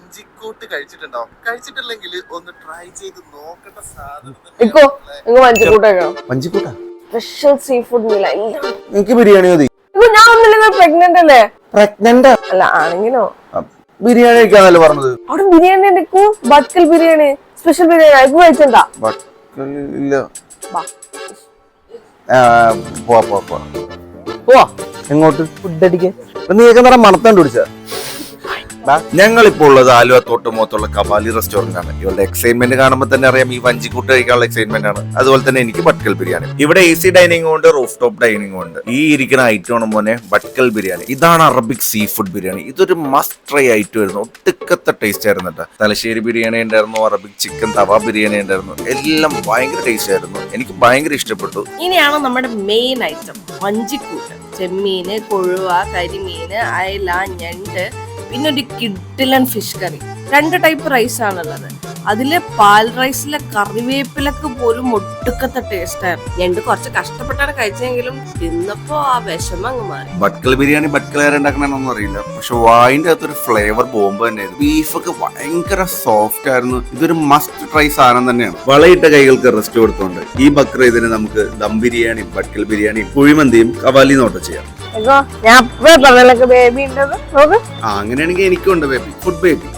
വഞ്ചിക്കൂട്ട് കഴിച്ചിട്ടുണ്ടോ? കഴിച്ചിട്ടില്ലെങ്കിൽ ഒന്ന് ട്രൈ ചെയ്ത് നോക്കേണ്ട സാധനം. വഞ്ചിക്കൂട്ടാ സ്പെഷ്യൽ സീ ഫുഡ് മീൽ. എനിക്ക് ബിരിയാണി മതി. ഞാൻ ഒന്നില്ലെങ്കിൽ പ്രഗ്നന്റ് അല്ലേ? പ്രഗ്നന്റ് അല്ല ആണെങ്കിലോ? ബിരിയാണി കഴിക്കാന്നല്ലേ പറഞ്ഞത്? അവിടെ ബിരിയാണി എടുക്കൂ, ബട്കൽ ബിരിയാണി, സ്പെഷ്യൽ ബിരിയാണി അയക്കു കഴിച്ചെന്താ? ഇല്ല. എങ്ങോട്ട്? ഫുഡ് അടിക്കാൻ. നീക്കം തരം മണത്താണ്ട് പിടിച്ച. ഞങ്ങളിപ്പോൾ ഉള്ളത് ആലുവ തോട്ടുമുഖത്തുള്ള കവാലി റെസ്റ്റോറന്റ് ആണ്. ഇവരുടെ എക്സൈറ്റ്മെന്റ് കാണുമ്പോൾ തന്നെ അറിയാം ഈ വഞ്ചിക്കൂട്ട് കഴിക്കാനുള്ള എക്സൈറ്റ്മെന്റ് ആണ്. അതുപോലെ തന്നെ എനിക്ക് ബട്കൽ ബിരിയാണി. ഇവിടെ AC ഡൈനിങ്ങും ഉണ്ട്, റൂഫ് ടോപ്പ് ഡൈനിങ്ങും ഉണ്ട്. ഈ ഇരിക്കുന്ന ഐറ്റം ആണ് മോനെ ബട്കൽ ബിരിയാണി. ഇതാണ് അറബിക് സീ ഫുഡ് ബിരിയാണി. ഇതൊരു മസ്റ്റ് ട്രൈ ഐറ്റം ആയിരുന്നു. ഒട്ടുക്കത്തെ ടേസ്റ്റ് ആയിരുന്നു കേട്ടോ. തലശ്ശേരി ബിരിയാണി ഉണ്ടായിരുന്നു, അറബിക് ചിക്കൻ തവ ബിരിയാണി ഉണ്ടായിരുന്നു. എല്ലാം ഭയങ്കര ടേസ്റ്റ് ആയിരുന്നു. എനിക്ക് ഭയങ്കര ഇഷ്ടപ്പെട്ടു. ഇനിയാണ് നമ്മുടെ മെയിൻ ഐറ്റം വഞ്ചിക്കൂട്ട്. ചെമ്മീന്, കൊഴുവ, കരിമീന്, അയല, ഞണ്ട്, പിന്നെ ഒരു കിഡിലൻ ഫിഷ് കറി. 2 ടൈപ്പ് റൈസ് ആണുള്ളത്. അതില് പാൽ റൈസിലെ കറിവേപ്പിലക്ക് പോലും ഒട്ടുക്കത്തെ ടേസ്റ്റ് ആയിരുന്നു. ഞണ്ട് കുറച്ച് കഷ്ടപ്പെട്ടാണ് കഴിച്ചെങ്കിലും തിന്നപ്പോ ആ വിഷമം അങ്ങ് മാറി. ബട്കൽ ബിരിയാണി ബട്കലാരുണ്ടാക്കണമെന്നൊന്നും അറിയില്ല, പക്ഷെ വായിന്റെ അകത്തൊരു ഫ്ലേവർ ബോംബ് തന്നെയായിരുന്നു. ബീഫൊക്കെ ഭയങ്കര സോഫ്റ്റ് ആയിരുന്നു. ഇതൊരു മസ്റ്റ് ട്രൈ സാധനം തന്നെയാണ്. വളയിട്ട കൈകൾക്ക് റെസ്റ്റ് കൊടുത്തോണ്ട് ഈ ബക്രീദിന് നമുക്ക് ദം ബിരിയാണി, ബട്കൽ ബിരിയാണി, കുഴിമന്തിയും കവാലി നോട്ട് ചെയ്യാം. ഞാൻ ബേബി ഉണ്ടത് നോക്ക്. അങ്ങനെയാണെങ്കിൽ എനിക്കുണ്ട് ബേബി, ഫുഡ് ബേബി.